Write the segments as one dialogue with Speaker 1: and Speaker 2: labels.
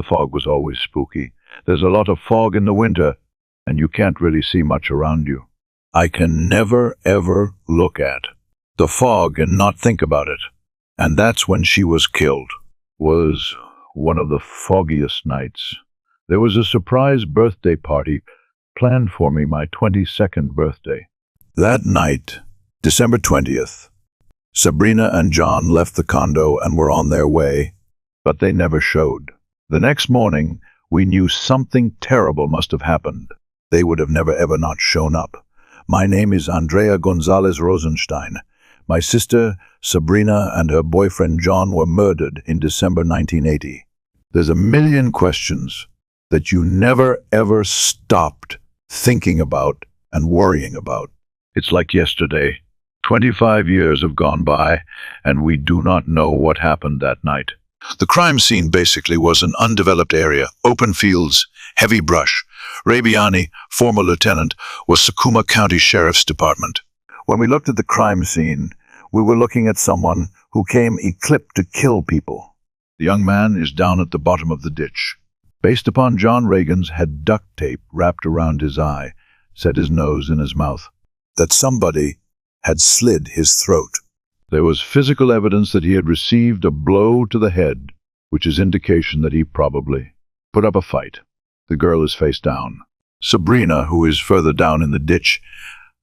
Speaker 1: The fog was always spooky. There's a lot of fog in the winter, and you can't really see much around you. I can never, ever look at the fog and not think about it. And that's when she was killed. Was one of the foggiest nights. There was a surprise birthday party planned for me, my 22nd birthday. That night, December 20th, Sabrina and John left the condo and were on their way, but they never showed. The next morning, we knew something terrible must have happened. They would have never ever not shown up. My name is Andrea Gonzalez Rosenstein. My sister, Sabrina, and her boyfriend John were murdered in December 1980. There's a million questions that you never ever stopped thinking about and worrying about. It's like yesterday. 25 years have gone by, and we do not know what happened that night. The crime scene basically was an undeveloped area, open fields, heavy brush. Rabiani, former lieutenant, was Sakuma County Sheriff's Department. When we looked at the crime scene, we were looking at someone who came equipped to kill people. The young man is down at the bottom of the ditch. Based upon John Riggins had duct tape wrapped around his eye, set his nose in his mouth. That somebody had slit his throat. There was physical evidence that he had received a blow to the head, which is indication that he probably put up a fight. The girl is face down. Sabrina, who is further down in the ditch,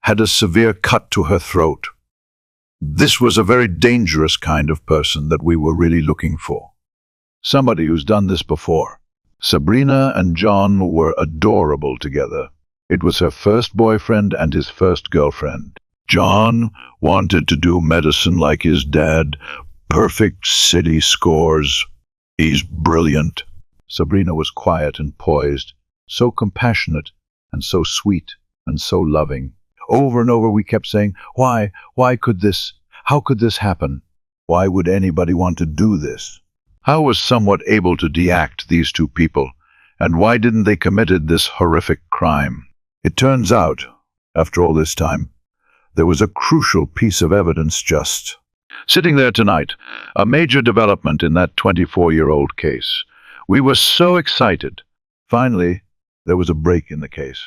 Speaker 1: had a severe cut to her throat. This was a very dangerous kind of person that we were really looking for. Somebody who's done this before. Sabrina and John were adorable together. It was her first boyfriend and his first girlfriend. John wanted to do medicine like his dad. Perfect city scores. He's brilliant. Sabrina was quiet and poised, so compassionate and so sweet and so loving. Over and over we kept saying, why could this, how could this happen? Why would anybody want to do this? How was someone able to de-act these two people? And why didn't they committed this horrific crime? It turns out, after all this time, there was a crucial piece of evidence just sitting there tonight, a major development in that 24-year-old case. We were so excited. Finally, there was a break in the case.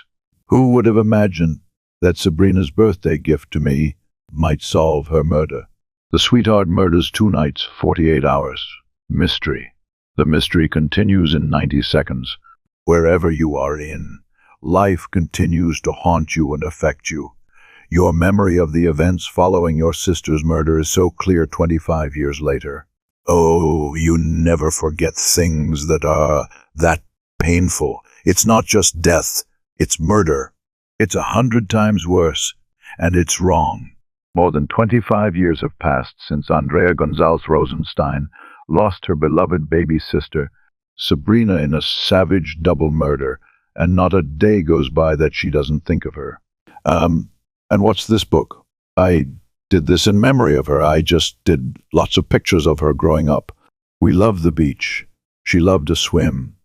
Speaker 1: Who would have imagined that Sabrina's birthday gift to me might solve her murder? The sweetheart murders 2 nights, 48 hours. Mystery. The mystery continues in 90 seconds. Wherever you are in, life continues to haunt you and affect you. Your memory of the events following your sister's murder is so clear 25 years later. Oh, you never forget things that are that painful. It's not just death, it's murder. It's 100 times worse, and it's wrong. More than 25 years have passed since Andrea Gonsalves Rosenstein lost her beloved baby sister, Sabrina, in a savage double murder, and not a day goes by that she doesn't think of her. And what's this book? I did this in memory of her. I just did lots of pictures of her growing up. We loved the beach. She loved to swim.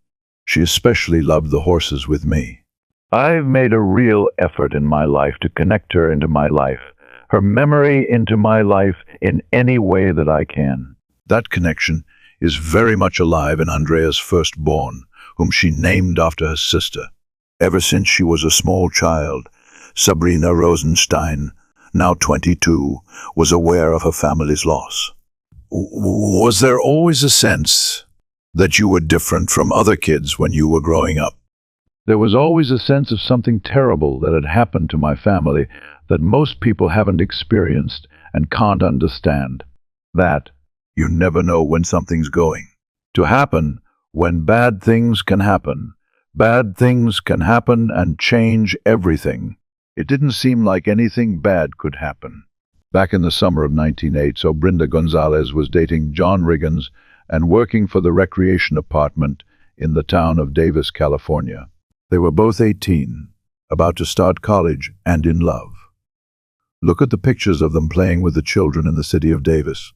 Speaker 1: She especially loved the horses with me. I've made a real effort in my life to connect her into my life, her memory into my life in any way that I can. That connection is very much alive in Andrea's firstborn, whom she named after her sister. Ever since she was a small child, Sabrina Rosenstein, now 22, was aware of her family's loss. Was there always a sense that you were different from other kids when you were growing up? There was always a sense of something terrible that had happened to my family that most people haven't experienced and can't understand. That you never know when something's going to happen, when bad things can happen. Bad things can happen and change everything. It didn't seem like anything bad could happen. Back in the summer of 1908, Sabrina Gonsalves was dating John Riggins and working for the recreation department in the town of Davis, California. They were both 18, about to start college and in love. Look at the pictures of them playing with the children in the city of Davis.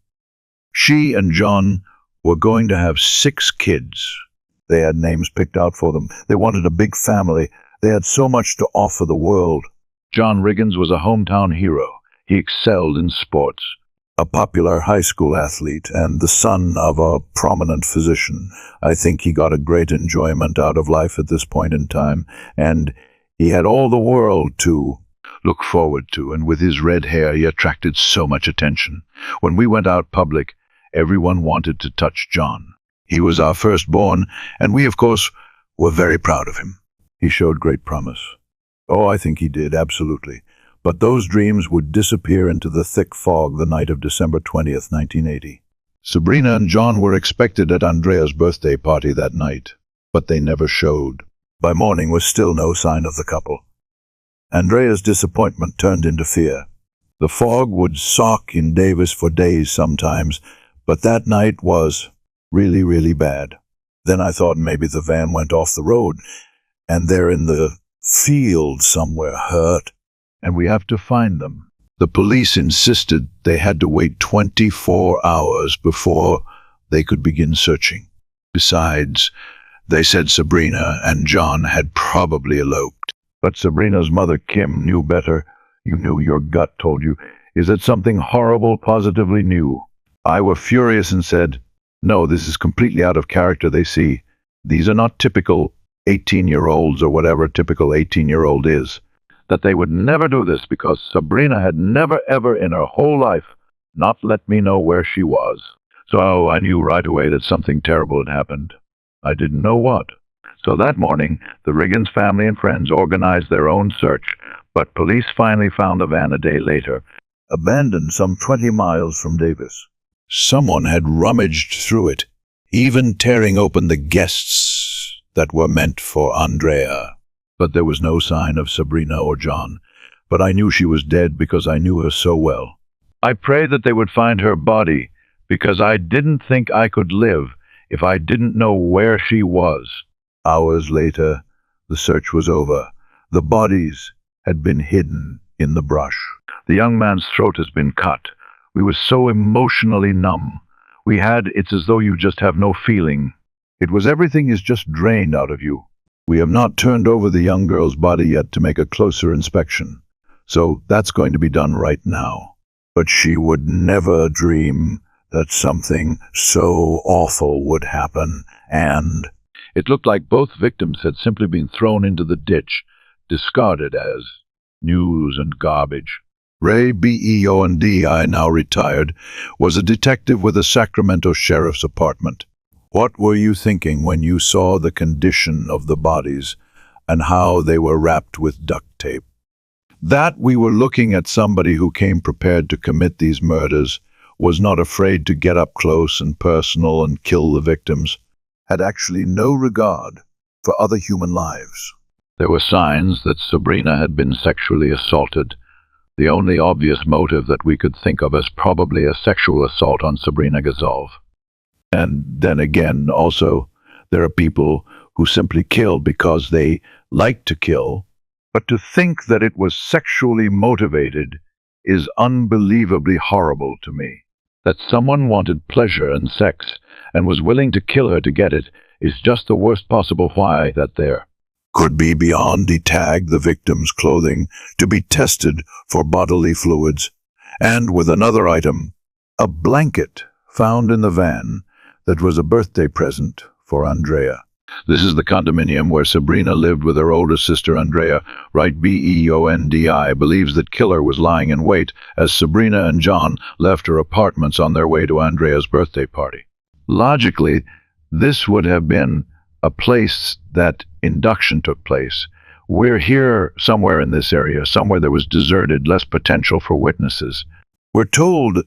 Speaker 1: She and John were going to have 6 kids. They had names picked out for them. They wanted a big family. They had so much to offer the world. John Riggins was a hometown hero. He excelled in sports. a popular high school athlete and the son of a prominent physician. I think he got a great enjoyment out of life at this point in time, and he had all the world to look forward to, and with his red hair he attracted so much attention. When we went out public, everyone wanted to touch John. He was our firstborn, and we, of course, were very proud of him. He showed great promise. Oh, I think he did, absolutely. But those dreams would disappear into the thick fog the night of December 20th, 1980. Sabrina and John were expected at Andrea's birthday party that night, but they never showed. By morning was still no sign of the couple. Andrea's disappointment turned into fear. The fog would sock in Davis for days sometimes, but that night was really, really bad. Then I thought maybe the van went off the road, and they're in the field somewhere hurt, and we have to find them. The police insisted they had to wait 24 hours before they could begin searching. Besides, they said Sabrina and John had probably eloped. But Sabrina's mother, Kim, knew better. You knew, your gut told you. Is that something horrible positively new? I were furious and said, no, this is completely out of character. They see, these are not typical 18-year-olds or whatever a typical 18-year-old is. That they would never do this because Sabrina had never ever in her whole life not let me know where she was. So I knew right away that something terrible had happened. I didn't know what. So that morning, the Riggins family and friends organized their own search, but police finally found the van a day later, abandoned some 20 miles from Davis. Someone had rummaged through it, even tearing open the guests that were meant for Andrea. But there was no sign of Sabrina or John. But I knew she was dead because I knew her so well. I prayed that they would find her body because I didn't think I could live if I didn't know where she was. Hours later, the search was over. The bodies had been hidden in the brush. The young man's throat has been cut. We were so emotionally numb. It's as though you just have no feeling. It was everything is just drained out of you. We have not turned over the young girl's body yet to make a closer inspection, so that's going to be done right now. But she would never dream that something so awful would happen, and it looked like both victims had simply been thrown into the ditch, discarded as news and garbage. Ray Beondi, now retired, was a detective with the Sacramento Sheriff's Department. What were you thinking when you saw the condition of the bodies and how they were wrapped with duct tape? That we were looking at somebody who came prepared to commit these murders, was not afraid to get up close and personal and kill the victims, had actually no regard for other human lives. There were signs that Sabrina had been sexually assaulted. The only obvious motive that we could think of as probably a sexual assault on Sabrina Gonsalves. And then again, also, there are people who simply kill because they like to kill. But to think that it was sexually motivated is unbelievably horrible to me. That someone wanted pleasure and sex and was willing to kill her to get it is just the worst possible why that there. Could be beyond tag the victim's clothing to be tested for bodily fluids, and with another item, a blanket found in the van that was a birthday present for Andrea. This is the condominium where Sabrina lived with her older sister Andrea. Right, Beondi believes that killer was lying in wait as Sabrina and John left her apartments on their way to Andrea's birthday party. Logically, this would have been a place that induction took place. We're here somewhere in this area, somewhere that was deserted, less potential for witnesses. We're told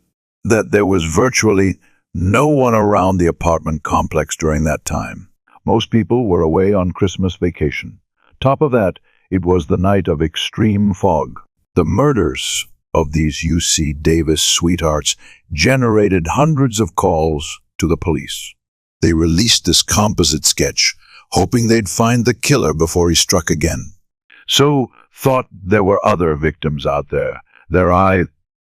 Speaker 1: that there was virtually no one around the apartment complex during that time. Most people were away on Christmas vacation. Top of that, it was the night of extreme fog. The murders of these UC Davis sweethearts generated hundreds of calls to the police. They released this composite sketch, hoping they'd find the killer before he struck again. So thought there were other victims out there. There are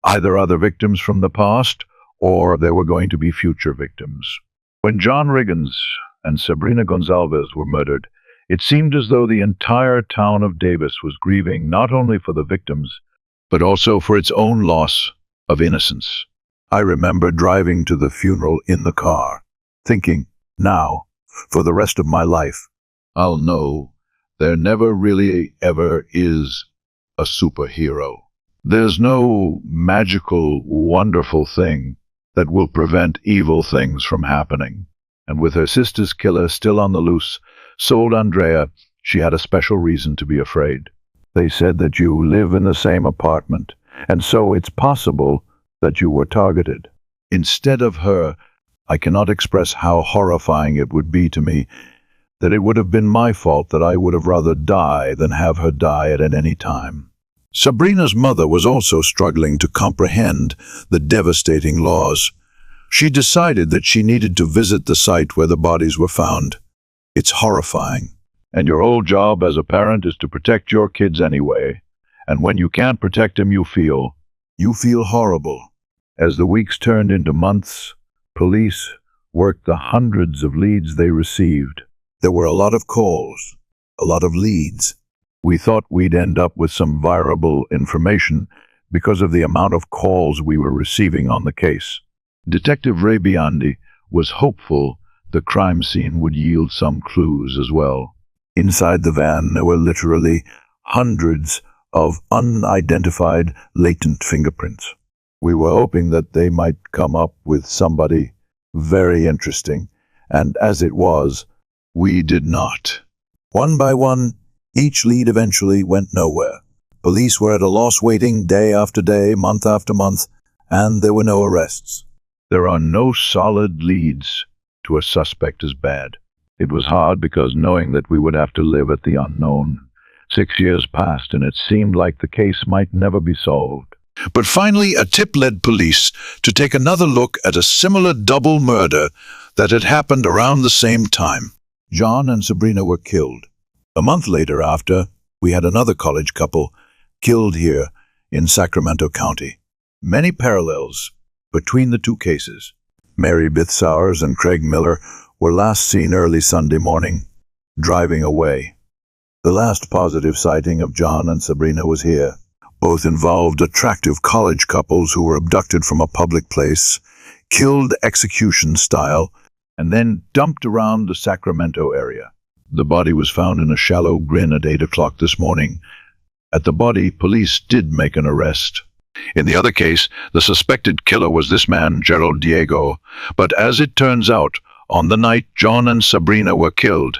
Speaker 1: either other victims from the past, or there were going to be future victims. When John Riggins and Sabrina Gonsalves were murdered, it seemed as though the entire town of Davis was grieving not only for the victims, but also for its own loss of innocence. I remember driving to the funeral in the car, thinking, now, for the rest of my life, I'll know there never really ever is a superhero. There's no magical, wonderful thing that will prevent evil things from happening. And with her sister's killer still on the loose, sold Andrea, she had a special reason to be afraid. They said that you live in the same apartment, and so it's possible that you were targeted. Instead of her, I cannot express how horrifying it would be to me that it would have been my fault, that I would have rather die than have her die at any time. Sabrina's mother was also struggling to comprehend the devastating laws. She decided that she needed to visit the site where the bodies were found. It's horrifying. And your whole job as a parent is to protect your kids anyway. And when you can't protect them, you feel horrible. As the weeks turned into months, police worked the hundreds of leads they received. There were a lot of calls, a lot of leads. We thought we'd end up with some viable information because of the amount of calls we were receiving on the case. Detective Ray Biondi was hopeful the crime scene would yield some clues as well. Inside the van, there were literally hundreds of unidentified latent fingerprints. We were hoping that they might come up with somebody very interesting, and as it was, we did not. One by one, each lead eventually went nowhere. Police were at a loss, waiting day after day, month after month, and there were no arrests. There are no solid leads to a suspect as bad. It was hard because knowing that we would have to live at the unknown. 6 years passed, and it seemed like the case might never be solved. But finally, a tip led police to take another look at a similar double murder that had happened around the same time. John and Sabrina were killed. A month later after, we had another college couple killed here in Sacramento County. Many parallels between the two cases. Mary Beth Sowers and Craig Miller were last seen early Sunday morning, driving away. The last positive sighting of John and Sabrina was here. Both involved attractive college couples who were abducted from a public place, killed execution style, and then dumped around the Sacramento area. The body was found in a shallow grin at 8 o'clock this morning. At the body, police did make an arrest. In the other case, the suspected killer was this man, Gerald Diego. But as it turns out, on the night John and Sabrina were killed,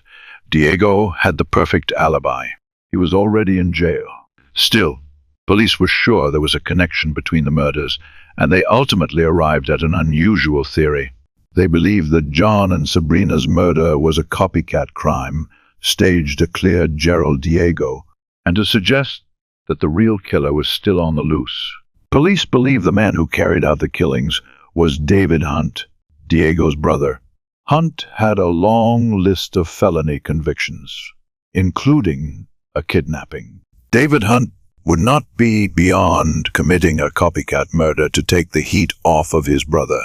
Speaker 1: Diego had the perfect alibi. He was already in jail. Still, police were sure there was a connection between the murders, and they ultimately arrived at an unusual theory. They believed that John and Sabrina's murder was a copycat crime, staged to clear Gerald Diego, and to suggest that the real killer was still on the loose. Police believe the man who carried out the killings was David Hunt, Diego's brother. Hunt had a long list of felony convictions, including a kidnapping. David Hunt would not be beyond committing a copycat murder to take the heat off of his brother.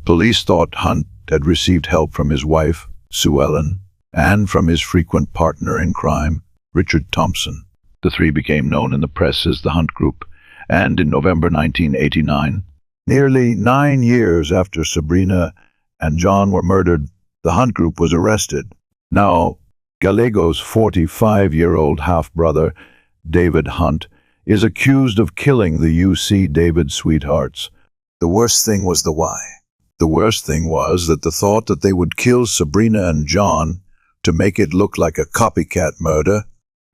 Speaker 1: Police thought Hunt had received help from his wife, Sue Ellen, and from his frequent partner in crime, Richard Thompson. The three became known in the press as the Hunt Group, and in November 1989, nearly 9 years after Sabrina and John were murdered, the Hunt Group was arrested. Now, Gallego's 45-year-old half-brother, David Hunt, is accused of killing the UC David sweethearts. The worst thing was the why. The worst thing was that the thought that they would kill Sabrina and John to make it look like a copycat murder,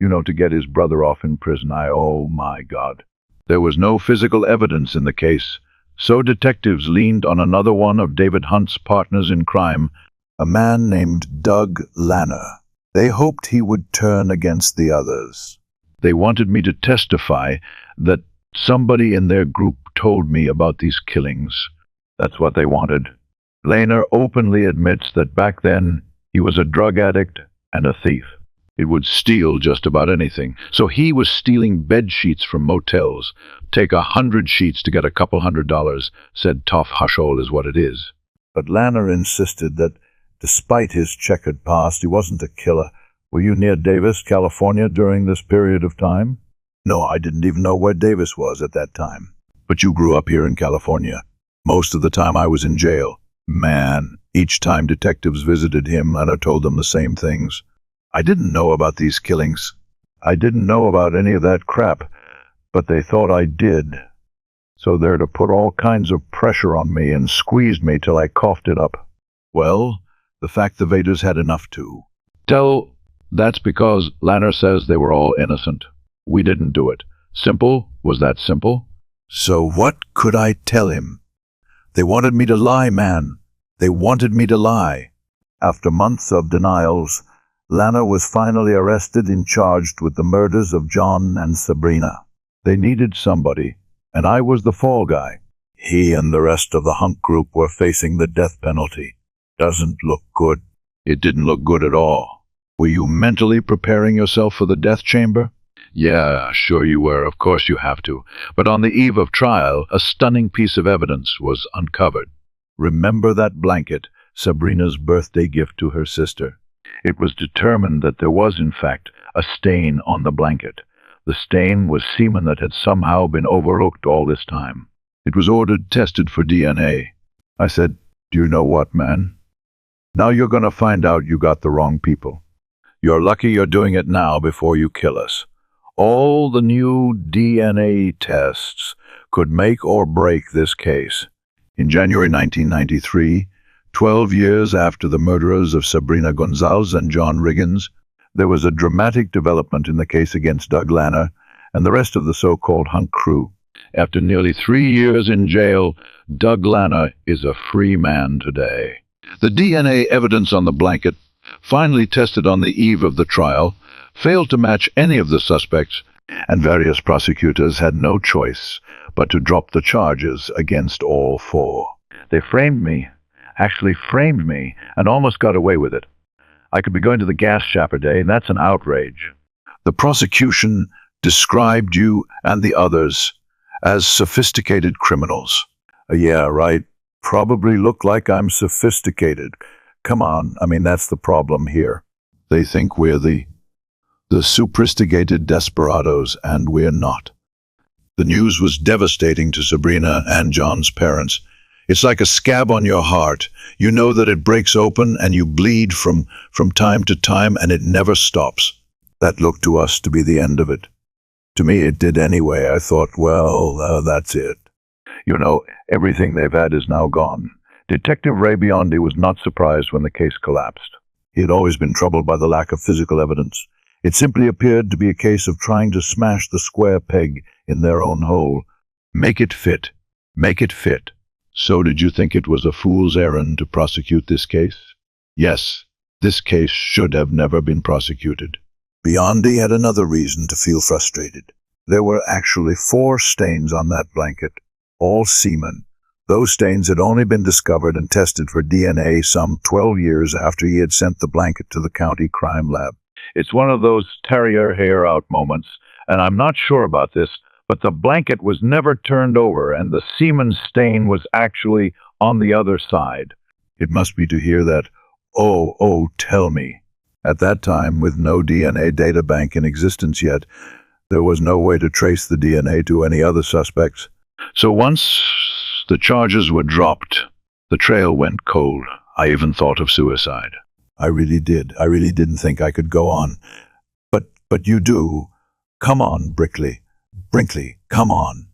Speaker 1: to get his brother off in prison. Oh my God. There was no physical evidence in the case, so detectives leaned on another one of David Hunt's partners in crime, a man named Doug Lanner. They hoped he would turn against the others. They wanted me to testify that somebody in their group told me about these killings. That's what they wanted. Lanner openly admits that back then he was a drug addict and a thief. It would steal just about anything. So he was stealing bed sheets from motels. Take 100 sheets to get a couple $100, said Toff Hushole is what it is. But Lanner insisted that despite his checkered past, he wasn't a killer. Were you near Davis, California during this period of time? No, I didn't even know where Davis was at that time. But you grew up here in California. Most of the time I was in jail. Man, each time detectives visited him, Lana told them the same things. I didn't know about these killings. I didn't know about any of that crap, but they thought I did. So they're to put all kinds of pressure on me and squeezed me till I coughed it up. Well, the fact the Vaders had enough too. That's because Lanner says they were all innocent. We didn't do it. Simple? Was that simple? So what could I tell him? They wanted me to lie, man. They wanted me to lie. After months of denials, Lanner was finally arrested and charged with the murders of John and Sabrina. They needed somebody, and I was the fall guy. He and the rest of the hunk group were facing the death penalty. Doesn't look good. It didn't look good at all. Were you mentally preparing yourself for the death chamber? Yeah, sure you were. Of course you have to. But on the eve of trial, a stunning piece of evidence was uncovered. Remember that blanket, Sabrina's birthday gift to her sister? It was determined that there was, in fact, a stain on the blanket. The stain was semen that had somehow been overlooked all this time. It was ordered tested for DNA. I said, "Do you know what, man? Now you're going to find out you got the wrong people. You're lucky you're doing it now before you kill us. All the new DNA tests could make or break this case." In January 1993, 12 years after the murderers of Sabrina Gonsalves and John Riggins, there was a dramatic development in the case against Doug Lanner and the rest of the so-called hunk crew. After nearly 3 years in jail, Doug Lanner is a free man today. The DNA evidence on the blanket, finally tested on the eve of the trial, failed to match any of the suspects, and various prosecutors had no choice but to drop the charges against all four. They framed me, and almost got away with it. I could be going to the gas chapter day, and that's an outrage. The prosecution described you and the others as sophisticated criminals. Yeah, right. Probably look like I'm sophisticated. Come on, that's the problem here. They think we're the sophisticated desperados, and we're not. The news was devastating to Sabrina and John's parents. It's like a scab on your heart. You know that it breaks open and you bleed from time to time, and it never stops. That looked to us to be the end of it. To me, it did anyway. I thought, well, that's it. Everything they've had is now gone. Detective Ray Biondi was not surprised when the case collapsed. He had always been troubled by the lack of physical evidence. It simply appeared to be a case of trying to smash the square peg in their own hole. Make it fit. Make it fit. So did you think it was a fool's errand to prosecute this case? Yes, this case should have never been prosecuted. Biondi had another reason to feel frustrated. There were actually 4 stains on that blanket, all semen. Those stains had only been discovered and tested for DNA some 12 years after he had sent the blanket to the county crime lab. It's one of those terrier hair out moments, and I'm not sure about this, but the blanket was never turned over, and the semen stain was actually on the other side. It must be to hear that, oh, tell me. At that time, with no DNA data bank in existence yet, there was no way to trace the DNA to any other suspects. So once the charges were dropped, the trail went cold. I even thought of suicide. I really did. I really didn't think I could go on. But you do. Come on, Brinkley, come on.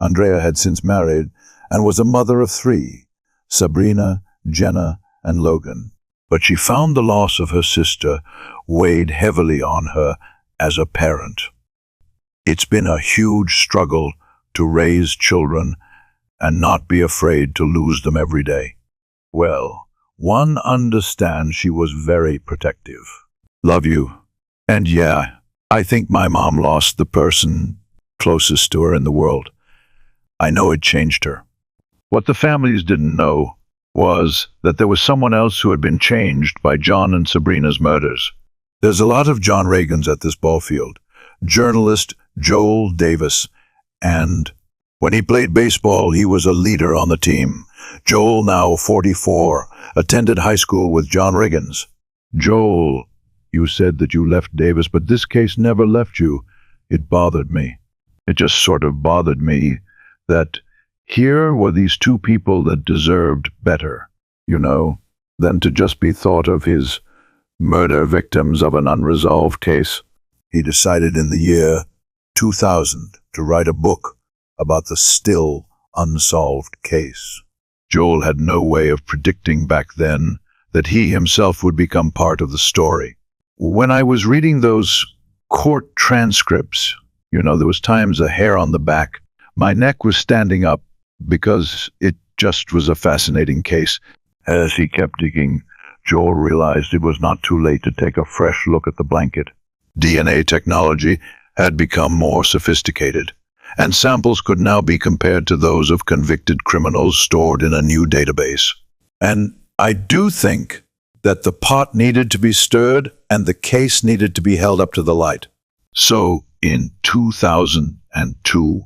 Speaker 1: Andrea had since married and was a mother of 3, Sabrina, Jenna, and Logan. But she found the loss of her sister weighed heavily on her as a parent. It's been a huge struggle to raise children and not be afraid to lose them every day. Well, one understands she was very protective. Love you. And yeah, I think my mom lost the person closest to her in the world. I know it changed her. What the families didn't know was that there was someone else who had been changed by John and Sabrina's murders. There's a lot of John Riggins at this ball field. Journalist Joel Davis, and when he played baseball, he was a leader on the team. Joel, now 44, attended high school with John Riggins. Joel, you said that you left Davis, but this case never left you. It bothered me. It just sort of bothered me that Here were these two people that deserved better, than to just be thought of his murder victims of an unresolved case. He decided in the year 2000 to write a book about the still unsolved case. Joel had no way of predicting back then that he himself would become part of the story. When I was reading those court transcripts, there was times a hair on the back. My neck was standing up because it just was a fascinating case. As he kept digging, Joel realized it was not too late to take a fresh look at the blanket. DNA technology had become more sophisticated, and samples could now be compared to those of convicted criminals stored in a new database. And I do think that the pot needed to be stirred and the case needed to be held up to the light. So, in 2002,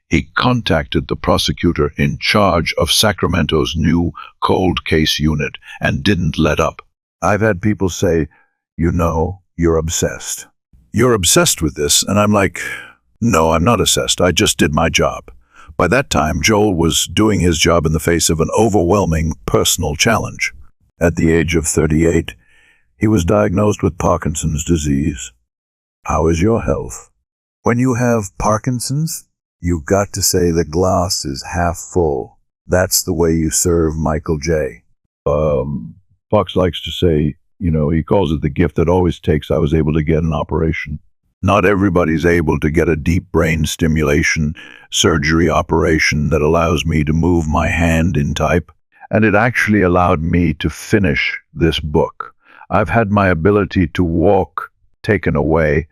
Speaker 1: he contacted the prosecutor in charge of Sacramento's new cold case unit and didn't let up. I've had people say, you're obsessed. You're obsessed with this, and I'm like, no, I'm not obsessed. I just did my job. By that time, Joel was doing his job in the face of an overwhelming personal challenge. At the age of 38, he was diagnosed with Parkinson's disease. How is your health? When you have Parkinson's, you've got to say the glass is half full. That's the way you serve Michael J. Fox likes to say, he calls it the gift that always takes. I was able to get an operation. Not everybody's able to get a deep brain stimulation surgery operation that allows me to move my hand in type. And it actually allowed me to finish this book. I've had my ability to walk taken away.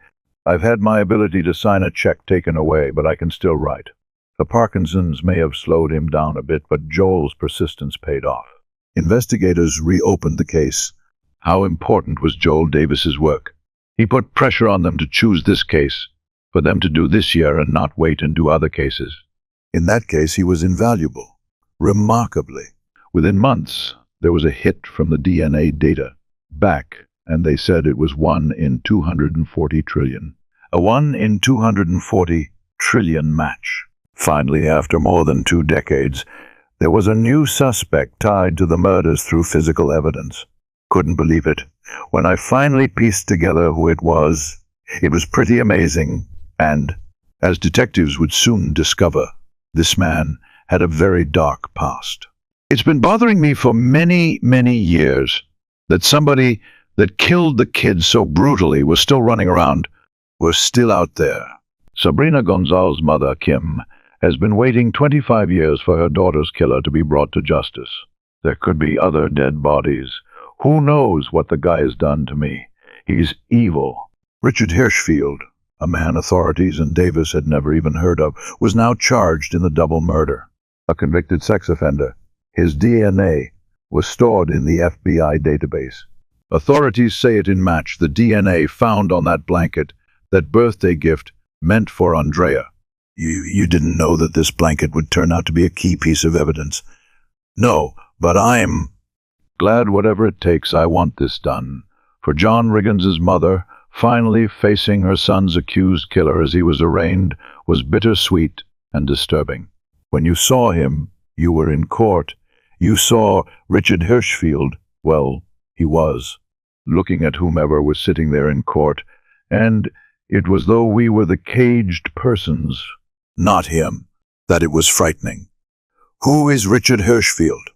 Speaker 1: I've had my ability to sign a check taken away, but I can still write. The Parkinson's may have slowed him down a bit, but Joel's persistence paid off. Investigators reopened the case. How important was Joel Davis's work? He put pressure on them to choose this case, for them to do this year and not wait and do other cases. In that case, he was invaluable. Remarkably. Within months, there was a hit from the DNA data back, and they said it was 1 in 240 trillion. A 1 in 240 trillion match. Finally, after more than 2 decades, there was a new suspect tied to the murders through physical evidence. Couldn't believe it. When I finally pieced together who it was pretty amazing, and, as detectives would soon discover, this man had a very dark past. It's been bothering me for many, many years that somebody that killed the kids so brutally was still running around, was still out there. Sabrina Gonsalves' mother, Kim, has been waiting 25 years for her daughter's killer to be brought to justice. There could be other dead bodies. Who knows what the guy has done to me? He's evil. Richard Hirschfield, a man authorities and Davis had never even heard of, was now charged in the double murder. A convicted sex offender. His DNA was stored in the FBI database. Authorities say it in match, the DNA found on that blanket, that birthday gift meant for Andrea. You didn't know that this blanket would turn out to be a key piece of evidence. No, but I'm glad whatever it takes, I want this done. For John Riggins' mother, finally facing her son's accused killer as he was arraigned, was bittersweet and disturbing. When you saw him, you were in court. You saw Richard Hirschfield, well, he was, looking at whomever was sitting there in court, and it was though we were the caged persons, not him, that it was frightening. Who is Richard Hirschfield?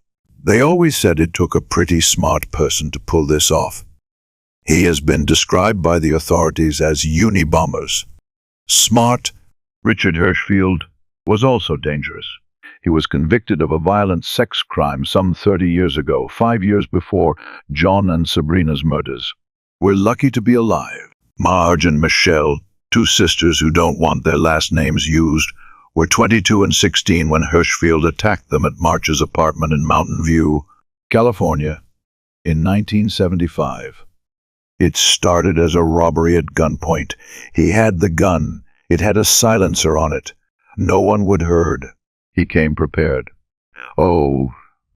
Speaker 1: They always said it took a pretty smart person to pull this off. He has been described by the authorities as Unibombers. Smart. Richard Hirschfield was also dangerous. He was convicted of a violent sex crime some 30 years ago, 5 years before John and Sabrina's murders. We're lucky to be alive. Marge and Michelle, 2 sisters who don't want their last names used, were 22 and 16 when Hirschfield attacked them at March's apartment in Mountain View, California, in 1975. It started as a robbery at gunpoint. He had the gun. It had a silencer on it. No one would heard. He came prepared. Oh,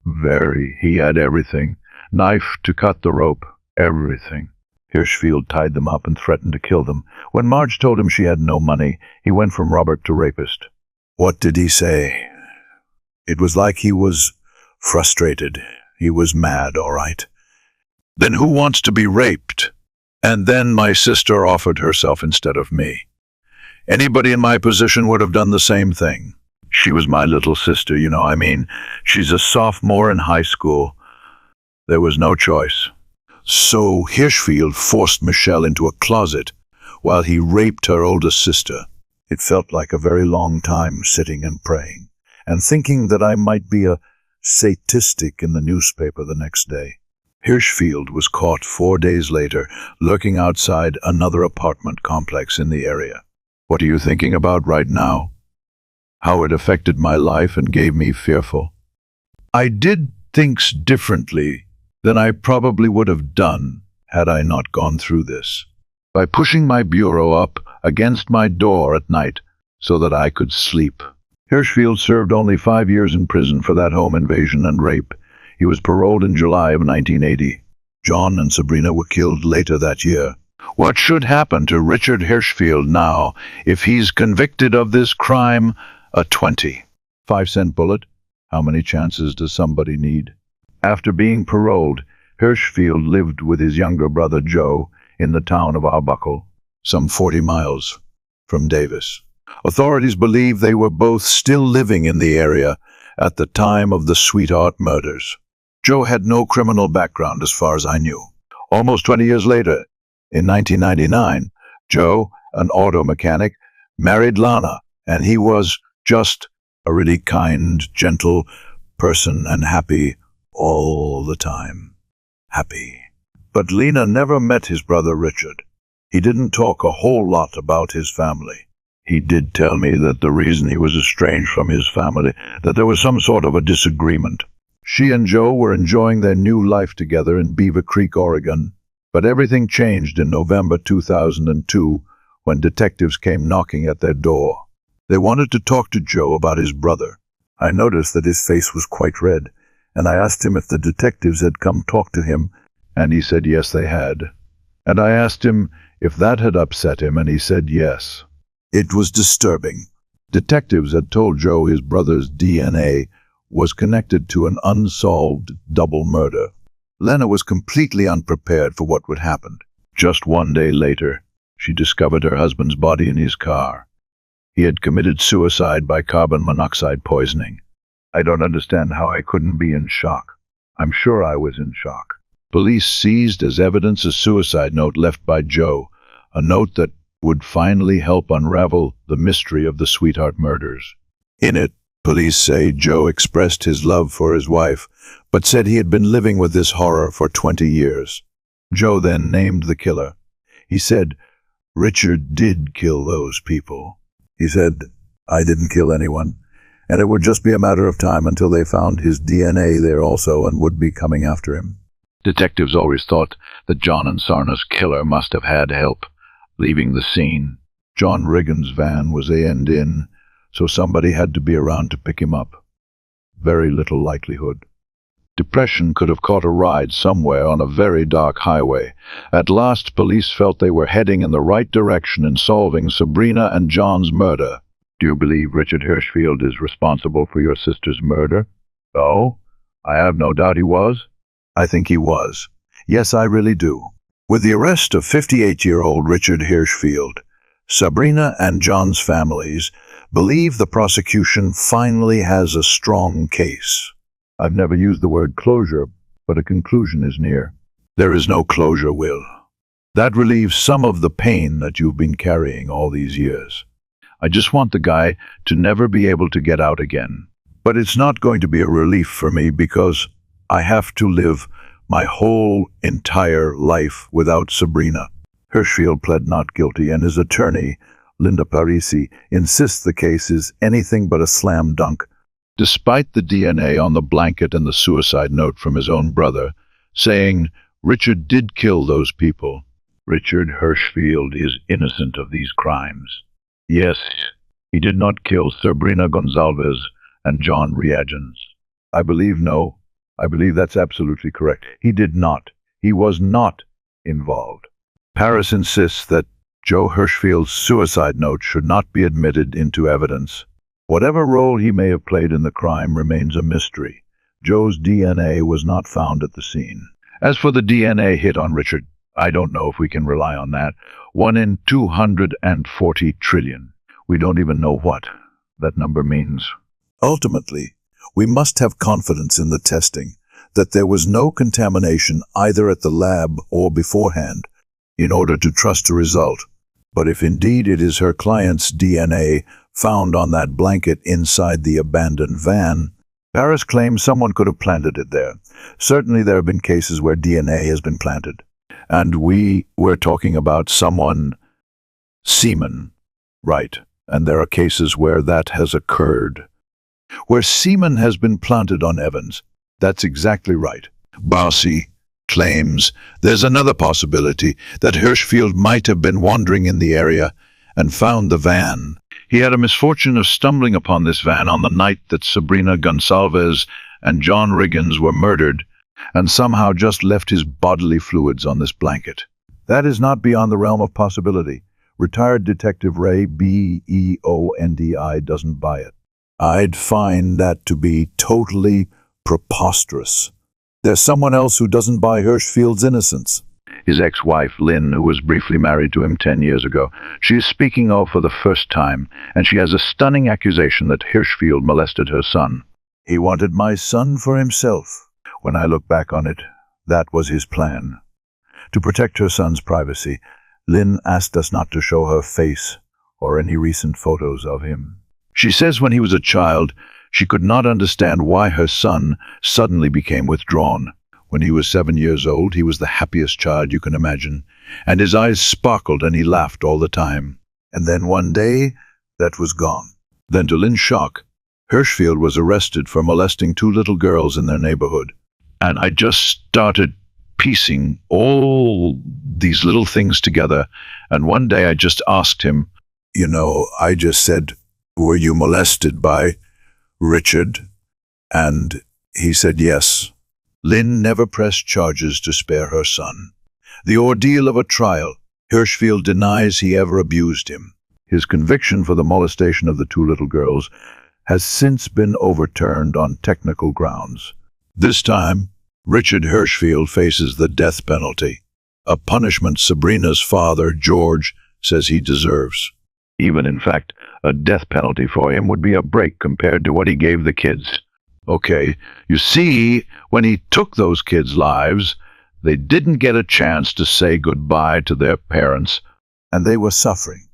Speaker 1: very. He had everything. Knife to cut the rope. Everything. Hirschfield tied them up and threatened to kill them. When Marge told him she had no money, he went from robber to rapist. What did he say? It was like he was frustrated. He was mad, all right. Then who wants to be raped? And then my sister offered herself instead of me. Anybody in my position would have done the same thing. She was my little sister, she's a sophomore in high school. There was no choice. So Hirschfield forced Michelle into a closet while he raped her older sister. It felt like a very long time sitting and praying, and thinking that I might be a statistic in the newspaper the next day. Hirschfield was caught 4 days later, lurking outside another apartment complex in the area. What are you thinking about right now? How it affected my life and gave me fearful. I did things differently than I probably would have done had I not gone through this. By pushing my bureau up against my door at night so that I could sleep. Hirschfield served only 5 years in prison for that home invasion and rape. He was paroled in July of 1980. John and Sabrina were killed later that year. What should happen to Richard Hirschfield now if he's convicted of this crime? A 25-cent bullet? How many chances does somebody need? After being paroled, Hirschfield lived with his younger brother Joe in the town of Arbuckle, some 40 miles from Davis. Authorities believe they were both still living in the area at the time of the Sweetheart murders. Joe had no criminal background as far as I knew. Almost 20 years later, in 1999, Joe, an auto mechanic, married Lana, and he was just a really kind, gentle person and happy all the time. Happy. But Lena never met his brother Richard. He didn't talk a whole lot about his family. He did tell me that the reason he was estranged from his family, that there was some sort of a disagreement. She and Joe were enjoying their new life together in Beaver Creek, Oregon. But everything changed in November 2002 when detectives came knocking at their door. They wanted to talk to Joe about his brother. I noticed that his face was quite red, and I asked him if the detectives had come talk to him, and he said yes, they had. And I asked him if that had upset him, and he said yes. It was disturbing. Detectives had told Joe his brother's DNA was connected to an unsolved double murder. Lena was completely unprepared for what would happen. Just 1 day later, she discovered her husband's body in his car. He had committed suicide by carbon monoxide poisoning. I don't understand how I couldn't be in shock. I'm sure I was in shock. Police seized as evidence a suicide note left by Joe, a note that would finally help unravel the mystery of the Sweetheart murders. In it, police say Joe expressed his love for his wife, but said he had been living with this horror for 20 years. Joe then named the killer. He said, Richard did kill those people. He said, I didn't kill anyone, and it would just be a matter of time until they found his DNA there also and would be coming after him. Detectives always thought that John and Sarna's killer must have had help leaving the scene. John Riggins' van was end in, so somebody had to be around to pick him up. Very little likelihood. Depression could have caught a ride somewhere on a very dark highway. At last, police felt they were heading in the right direction in solving Sabrina and John's murder. Do you believe Richard Hirschfield is responsible for your sister's murder? Oh, I have no doubt he was. I think he was. Yes, I really do. With the arrest of 58-year-old Richard Hirschfield, Sabrina and John's families believe the prosecution finally has a strong case. I've never used the word closure, but a conclusion is near. There is no closure, Will. That relieves some of the pain that you've been carrying all these years. I just want the guy to never be able to get out again. But it's not going to be a relief for me because I have to live my whole entire life without Sabrina. Hirschfield pled not guilty, and his attorney, Linda Parisi, insists the case is anything but a slam dunk. Despite the DNA on the blanket and the suicide note from his own brother, saying Richard did kill those people, Richard Hirschfield is innocent of these crimes. Yes, he did not kill Sabrina Gonsalves and John Riggins. I believe that's absolutely correct. He did not. He was not involved. Paris insists that Joe Hirschfield's suicide note should not be admitted into evidence. Whatever role he may have played in the crime remains a mystery. Joe's DNA was not found at the scene. As for the DNA hit on Richard, I don't know if we can rely on that. 1 in 240 trillion. We don't even know what that number means.
Speaker 2: Ultimately, we must have confidence in the testing, that there was no contamination either at the lab or beforehand, in order to trust the result. But if indeed it is her client's DNA found on that blanket inside the abandoned van, Paris claims someone could have planted it there. Certainly there have been cases where DNA has been planted. And we were talking about semen, right? And there are cases where that has occurred. Where semen has been planted on Evans. That's exactly right. Barcy claims there's another possibility that Hirschfield might have been wandering in the area and found the van. He had a misfortune of stumbling upon this van on the night that Sabrina Gonsalves and John Riggins were murdered, and somehow just left his bodily fluids on this blanket. That is not beyond the realm of possibility. Retired Detective Ray Beondi doesn't buy it. I'd find that to be totally preposterous. There's someone else who doesn't buy Hirschfield's innocence.
Speaker 1: His ex-wife, Lynn, who was briefly married to him 10 years ago. She is speaking out for the first time, and she has a stunning accusation that Hirschfield molested her son.
Speaker 2: He wanted my son for himself.
Speaker 1: When I look back on it, that was his plan.
Speaker 2: To protect her son's privacy, Lynn asked us not to show her face or any recent photos of him.
Speaker 1: She says when he was a child, she could not understand why her son suddenly became withdrawn. When he was 7 years old, he was the happiest child you can imagine, and his eyes sparkled and he laughed all the time.
Speaker 2: And then one day, that was gone.
Speaker 1: Then to Lynn's shock, Hirschfield was arrested for molesting 2 little girls in their neighborhood. And I just started piecing all these little things together, and one day I just asked him,
Speaker 2: I just said, were you molested by Richard? And he said yes. Lynn never pressed charges to spare her son. The ordeal of a trial, Hirschfield denies he ever abused him.
Speaker 1: His conviction for the molestation of the 2 little girls has since been overturned on technical grounds.
Speaker 2: This time, Richard Hirschfield faces the death penalty, a punishment Sabrina's father, George, says he deserves.
Speaker 1: Even, in fact, a death penalty for him would be a break compared to what he gave the kids. Okay, you see, when he took those kids' lives, they didn't get a chance to say goodbye to their parents,
Speaker 2: and they were suffering.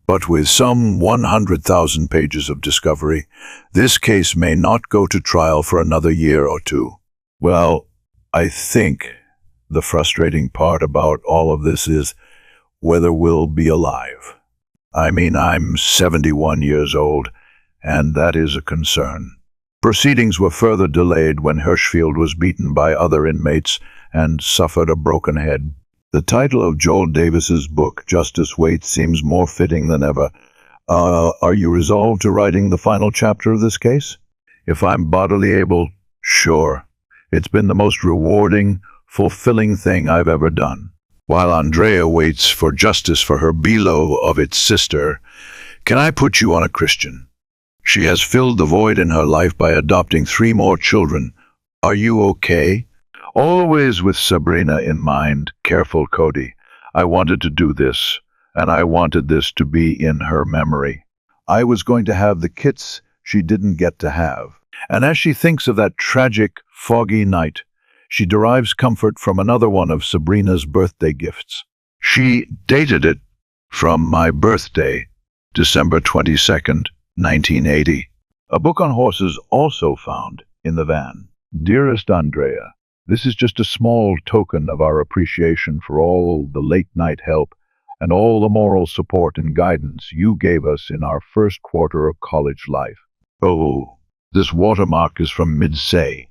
Speaker 2: But with some 100,000 pages of discovery, this case may not go to trial for another year or 2. Well, I think the frustrating part about all of this is whether we'll be alive. I mean, I'm 71 years old, and that is a concern. Proceedings were further delayed when Hirschfield was beaten by other inmates and suffered a broken head. The title of Joel Davis's book, Justice Waits, seems more fitting than ever. Are you resolved to writing the final chapter of this case?
Speaker 1: If I'm bodily able, sure. It's been the most rewarding, fulfilling thing I've ever done.
Speaker 2: While Andrea waits for justice for her below of its sister, can I put you on a Christian? She has filled the void in her life by adopting 3 more children. Are you okay?
Speaker 1: Always with Sabrina in mind, careful Cody. I wanted to do this, and I wanted this to be in her memory. I was going to have the kits she didn't get to have. And as she thinks of that tragic, foggy night, she derives comfort from another one of Sabrina's birthday gifts. She dated it from my birthday, December 22nd, 1980. A book on horses also found in the van. Dearest Andrea, this is just a small token of our appreciation for all the late-night help and all the moral support and guidance you gave us in our first quarter of college life. Oh, this watermark is from Midsay.